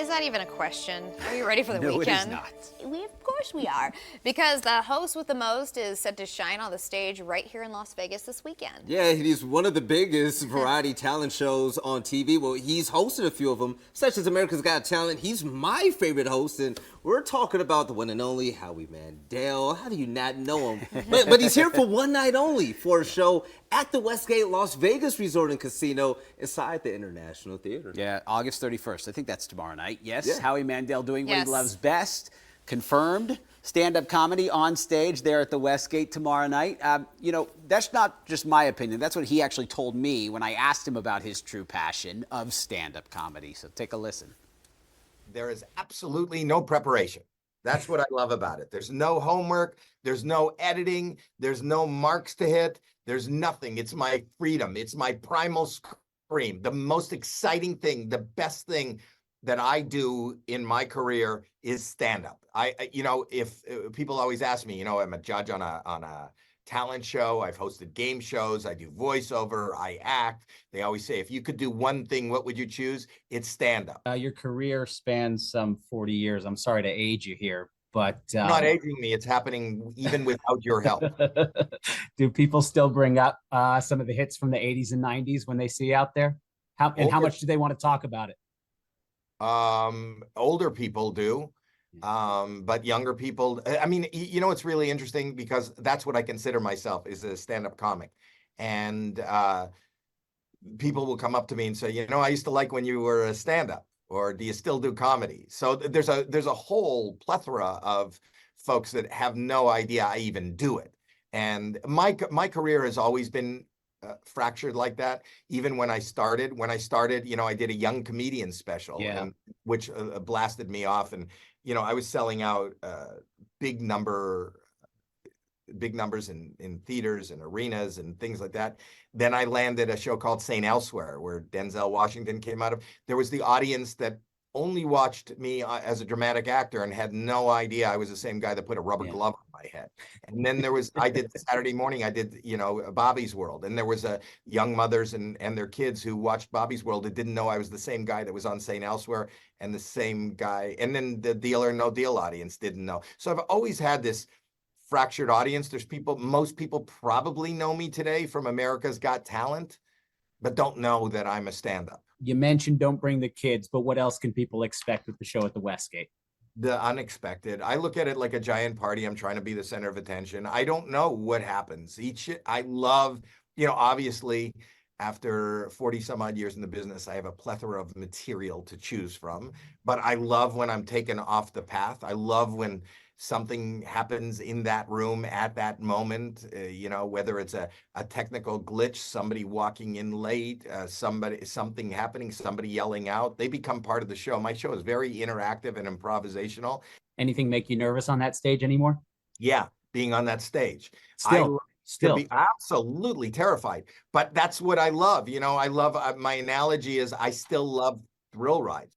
Is that even a question? Are you ready for the No, weekend? it is not. Of course we are. Because the host with the most is set to shine on the stage right here in Las Vegas this weekend. Yeah, he's one of the biggest variety talent shows on TV. Well, he's hosted a few of them, such as America's Got Talent. He's my favorite host, and we're talking about the one and only Howie Mandel. How do you not know him? but he's here for one night only for a show at the Westgate Las Vegas Resort and Casino inside the International Theater. Yeah, August 31st. I think that's tomorrow night. Yes, Yeah. Howie Mandel doing what Yes. he loves best. Confirmed. Stand-up comedy on stage there at the Westgate tomorrow night. That's not just my opinion. That's what he actually told me when I asked him about his true passion of stand-up comedy. So take a listen. There is absolutely no preparation. That's what I love about it. There's no homework. There's no editing. There's no marks to hit. There's nothing. It's my freedom. It's my primal scream. The most exciting thing, the best thing that I do in my career is stand-up. If people always ask me, I'm a judge on a talent show. I've hosted game shows. I do voiceover. I act. They always say, if you could do one thing, what would you choose? It's stand-up. Your career spans some 40 years. I'm sorry to age you here, but You're not aging me. It's happening even without your help. do people still bring up some of the hits from the 80s and 90s when they see you out there? How much do they want to talk about it? Older people do. But younger people, it's really interesting because that's what I consider myself, is a stand-up comic. And people will come up to me and say, I used to like when you were a stand-up, or do you still do comedy? So there's a whole plethora of folks that have no idea I even do it. And my career has always been fractured like that. Even when I started, I did a young comedian special, which blasted me off. And I was selling out big numbers in theaters and arenas and things like that. Then I landed a show called St. Elsewhere, where Denzel Washington came out of. There was the audience that only watched me as a dramatic actor and had no idea I was the same guy that put a rubber glove on my head. And then I did Saturday morning, I did, Bobby's World. And there was young mothers and their kids who watched Bobby's World that didn't know I was the same guy that was on St. Elsewhere, and the same guy. And then the Deal or No Deal audience didn't know. So I've always had this fractured audience. Most people probably know me today from America's Got Talent, but don't know that I'm a stand-up. You mentioned don't bring the kids, but what else can people expect with the show at the Westgate? The unexpected. I look at it like a giant party. I'm trying to be the center of attention. I don't know what happens. I love, obviously, after 40 some odd years in the business, I have a plethora of material to choose from. But I love when I'm taken off the path. I love when something happens in that room at that moment, whether it's a technical glitch, somebody walking in late, something happening, somebody yelling out. They become part of the show. My show is very interactive and improvisational. Anything make you nervous on that stage anymore? Yeah, being on that stage. Still. Be absolutely terrified. But that's what I love. I love, my analogy is I still love thrill rides.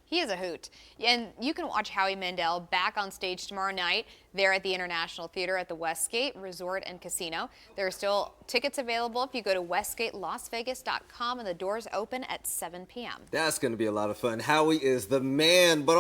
He is a hoot. And you can watch Howie Mandel back on stage tomorrow night there at the International Theater at the Westgate Resort and Casino. There are still tickets available if you go to westgatelasvegas.com, and the doors open at 7 p.m. That's going to be a lot of fun. Howie is the man. But